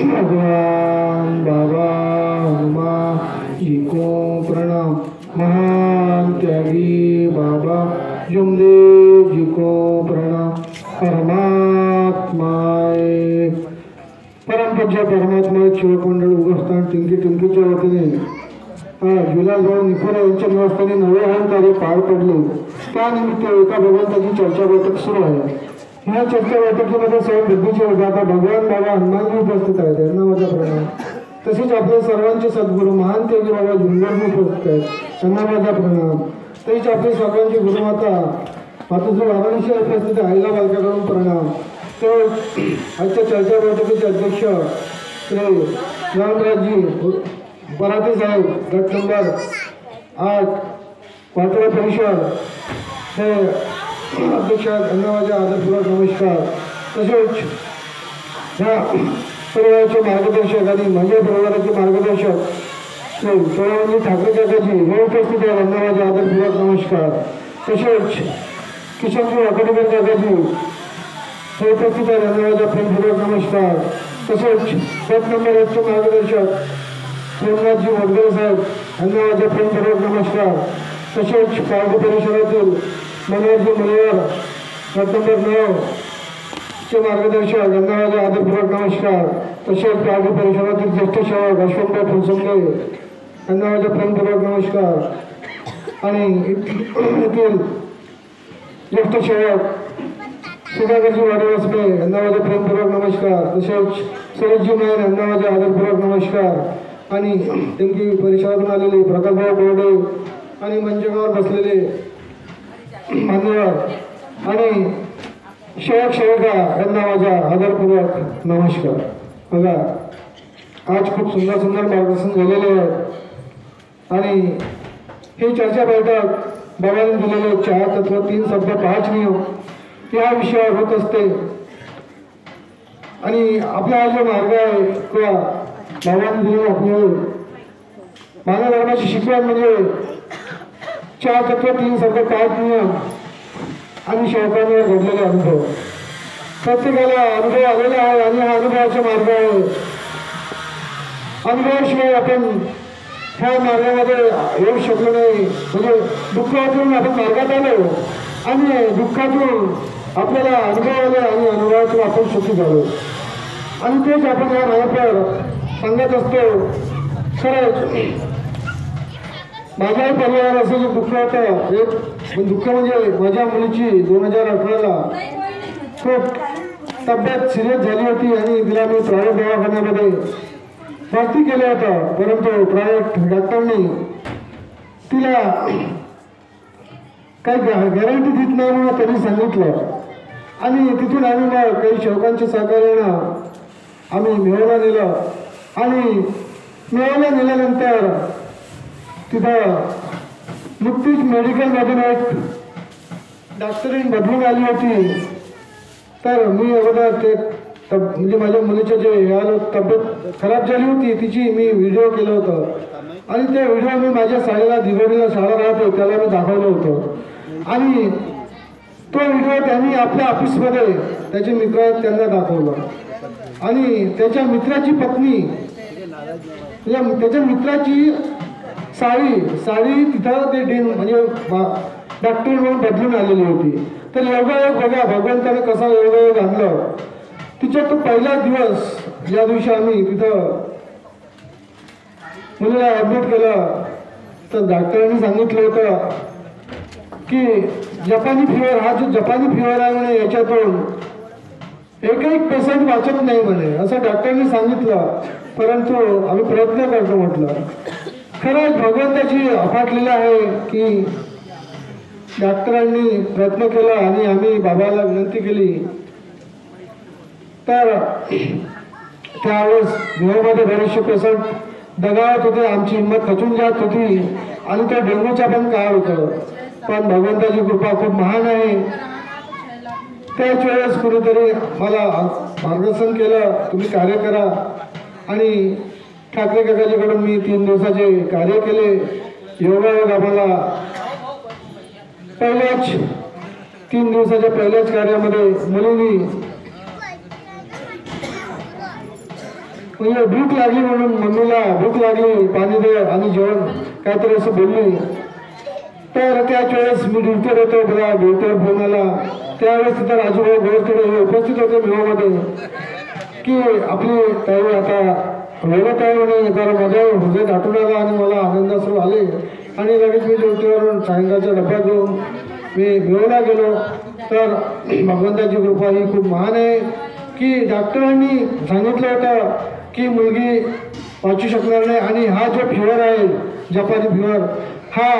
भगवान बाबा हनुमान जी को प्रणाम। महान त्यागी बाबा जमदेव जी को प्रणाम। परमात्माए परमपूज्य परमात्मा शिवक मंडळ उगस्थान टिंकीच्या वतीने विलासभाऊ निखोरा यांच्या निवासस्थानी 9 तारीख पार पडली। त्यानिमित्त एका भगवंताची चर्चा बैठक सुरू आहे। ह्या चर्चा बैठकीमध्ये सर्व बुद्धीचे उदाहरण भगवान बाबा हनुमानजी उपस्थित आहेत, त्यांना माझा प्रणाम। तसेच आपले सर्वांचे सद्गुरू महान तेजी बाबा जुंगरजी उपस्थित आहेत, त्यांना माझा प्रणाम। तसेच आपले सर्वांचे गुरुमाता मातोश्री वाराणसी उपस्थित आईला बालकाकडून प्रणाम। तर आजच्या चर्चा बैठकीचे अध्यक्ष श्री रामराजजी पराते साहेब, गट नंबर 8 पाटोळा परिषद हे अध्यक्ष यांना माझ्या आदरपूर्वक नमस्कार। तसेच ह्या परिवाराचे मार्गदर्शक आणि माझ्या परिवाराचे मार्गदर्शक श्री सोनावणी ठाकरे काकाजी हे उपस्थित आहेत, यांना माझ्या आदरपूर्वक नमस्कार। तसेच किशनजी वाकडेकर काकाजी हे उपस्थित आहेत, यांना माझा प्रेमपूर्वक नमस्कार। तसेच गट नंबर 1 चे मार्गदर्शक सोमनाथजी मोदगरे साहेब, यांना माझा प्रेमपूर्वक नमस्कार। तसेच पालघर परिसरातील मनोहरजी मुलेवर गट नंबर 9 चे मार्गदर्शक, यांना माझा आदरपूर्वक नमस्कार। तसेच पालघर परिसरातील ज्येष्ठ सेवक अश्वंतराव फुलसंगे, यांना माझा प्रेमपूर्वक नमस्कार। आणि येथील ज्येष्ठ सेवक सुधाकरजी वाडेवासपे, यांना माझा प्रेमपूर्वक नमस्कार। तसेच सुरेशजी नायर, यांना माझा आदरपूर्वक नमस्कार। आणि त्यांची परिसरातून आलेले प्रकाशभाऊ बोर्डे आणि मंचगावर बसलेले मान्यवर आणि सेवक सेविका, यांना माझा आदरपूर्वक नमस्कार। बघा, आज खूप सुंदर सुंदर मार्गदर्शन झालेले आहे आणि ही चर्चा बैठक बाबांनी दिलेले 4 तत्व 3 शब्द 5 नियम या विषयावर होत असते। आणि आपला हा जो मार्ग आहे किंवा बाबांनी दिलेले आपले मानव धर्माची शिकवण म्हणजे 4 तत्व 3 शब्द 5 नियम आणि शेवकांवर घडलेले अनुभव। प्रत्येकाला अनुभव आलेला आहे आणि हा अनुभवाचा मार्ग आहे। अनुभवाशिवाय आपण ह्या मार्गामध्ये येऊ शकलो नाही। म्हणजे दुःखातून आपण मार्गात आलो आणि दुःखातून आपल्याला अनुभव आले आणि अनुभवातून आपण सुखी झालो आणि तेच आपण या मार्गावर सांगत असतो। खरंच माझ्याही परिवार असं जे दुःख होतं, एक दुःख म्हणजे माझ्या मुलीची 2018ला खूप तब्येत सिरियस झाली होती आणि तिला मी प्रायव्हेट दवाखान्यामध्ये भरती केलं होतं, परंतु प्रायव्हेट डॉक्टरनी तिला काही गॅरंटी देत नाही म्हणून त्यांनी सांगितलं। आणि तिथून आम्ही मग काही सेवकांच्या सहकार्यानं आम्ही मेहोला नेलं आणि मेहोला नेल्यानंतर तिथं नुकतीच मेडिकलमधून एक डॉक्टरीन बदलून आली होती। तर मी अगोदर ते म्हणजे माझ्या मुलीचं जे याला तब्येत खराब झाली होती तिची मी व्हिडिओ केलं होतं आणि ते व्हिडिओ मी माझ्या शाळेला दिगोडीला शाळा राहतो त्याला मी दाखवलं होतं आणि तो व्हिडिओ त्यांनी आपल्या ऑफिसमध्ये त्याचे मित्र आहेत त्यांना दाखवलं आणि त्याच्या मित्राची पत्नी त्याच्या मित्राची साडी तिथं ते म्हणजे डॉक्टर म्हणून बदलून आलेली होती। तर योगायोग बघा, भगवंताने कसा योगायोग आणलं। तिचा तो पहिला दिवस ज्या दिवशी आम्ही तिथं मुलीला ॲडमिट केलं तर डॉक्टरांनी सांगितलं होतं की जपानी फिवर, हा जो जपानी फिवर आहे म्हणे याच्यातून एकही पेशंट वाचत नाही म्हणे, असं डॉक्टरांनी सांगितलं। परंतु आम्ही प्रयत्न करतो म्हटलं। खरंच भगवंताची अफाट लीला आहे की डॉक्टरांनी प्रयत्न केला आणि आम्ही बाबाला विनंती केली। तर त्यावेळेस देवामध्ये बरेचसे पेशंट दगावत होते, आमची हिंमत खचून जात होती आणि त्या डेंग्यूचा पण काळ होतं। पण भगवंताची कृपा खूप महान आहे। त्याच वेळेस कुणीतरी मला मार्गदर्शन केलं, तुम्ही कार्य करा आणि ठाकरे काकाजीकडून मी 3 दिवसाचे कार्य केले। योगायोग आम्हाला पहिल्याच 3 दिवसाच्या पहिल्याच कार्यामध्ये मुलींनी म्हणजे भूक लागली म्हणून मम्मीला भूक लागली पाणी दे आणि जेवण काहीतरी असं बोलली. तर त्याच वेळेस मी ड्युटीवर होतो. बघा ड्युटीवर फोन आला. त्यावेळेस तिथं राजूभाऊ गोरकडे हे उपस्थित होते मेळामध्ये की आपली ताई आता वेळत आहे म्हणे. जरा माझ्या हृदयात आठवण आला आणि मला आनंदाश्रू आले आणि लगेच मी ड्युटीवरून सायंकाळचा डब्बा घेऊन मी मेळाला गेलो. तर भगवंताची कृपा ही खूप महान आहे की डॉक्टरांनी सांगितलं होतं की मुलगी वाचू शकणार नाही आणि हा जो फिवर आहे जपानी फिवर हा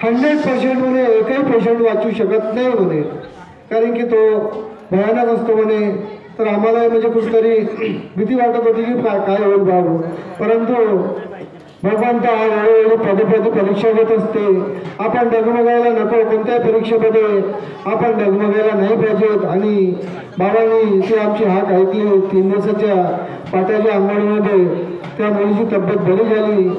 100% म्हणे एकही पेशंट वाचू शकत नाही म्हणे, कारण की तो भयानक असतो म्हणे. तर आम्हाला म्हणजे कुठेतरी भीती वाटत होती की काय होईल बाबू. परंतु भगवंत हा वेळोवेळी पदोपदी परीक्षा घेत असते. आपण डगमगायला नको. कोणत्याही परीक्षेमध्ये आपण डगमगायला नाही पाहिजेत. आणि बाबांनी ती आमची हाक ऐकली. 3 दिवसाच्या पाट्याच्या अंगणमध्ये त्या मुलीची तब्येत बरी झाली.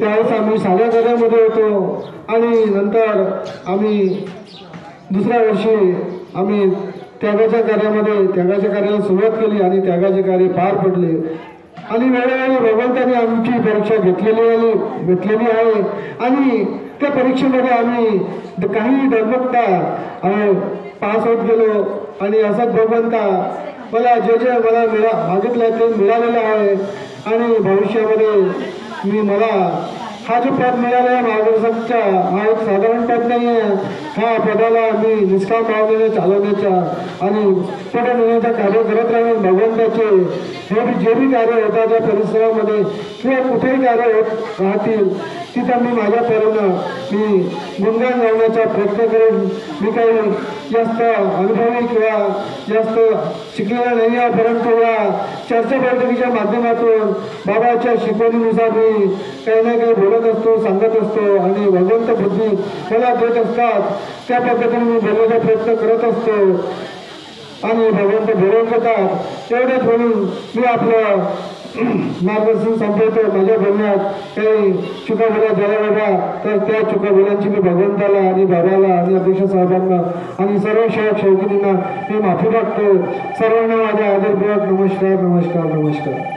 त्यावेळेस आम्ही साध्या कार्यामध्ये होतो आणि नंतर आम्ही दुसऱ्या वर्षी आम्ही त्यागाच्या कार्याला सुरुवात केली आणि त्यागाचे कार्य पार पडले. आणि वेळोवेळी भगवंताने आमची परीक्षा घेतलेली आहे आणि त्या परीक्षेमध्ये आम्ही काही डगमगता पास होत गेलो. आणि असंच भगवंता मला जे मला मागितलं ते मिळालेलं आहे. आणि भविष्यामध्ये मला हा जो पद मिळाला आहे मार्गदर्शकचा हा एक साधारण पद नाही आहे. ह्या पदाला मी निष्काम भावनेने चालवण्याचा आणि पुढे नेण्याचं कार्य करत राहीन. भगवंताचे जे बी कार्य होतात त्या परिसरामध्ये किंवा कुठेही कार्य होत राहतील तिथं मी माझ्या परीनं मी गुणगान लावण्याचा प्रयत्न करेन. मी काही जास्त अनुभवी किंवा जास्त शिकलेला नाही आहे, परंतु या चर्चा बैठकीच्या माध्यमातून बाबाच्या शिकवणीनुसार मी काही ना काही बोलत असतो, सांगत असतो आणि भगवंत बुद्धी मला देत असतात त्या पद्धतीने मी बोलण्याचा प्रयत्न करत असतो आणि भगवंत बोलवून देतात. एवढेच म्हणून मी आपलं मार्गदर्शन संपवतो. माझ्या बोलण्यात काही चुका बोला झाल्या बाबा तर त्या चुका बोलांची मी भगवंताला आणि बाबाला आणि अध्यक्ष साहेबांना आणि सर्व सेवक सेवकिनींना मी माफी मागतो. सर्वांना माझ्या आदरपूर्वक नमस्कार.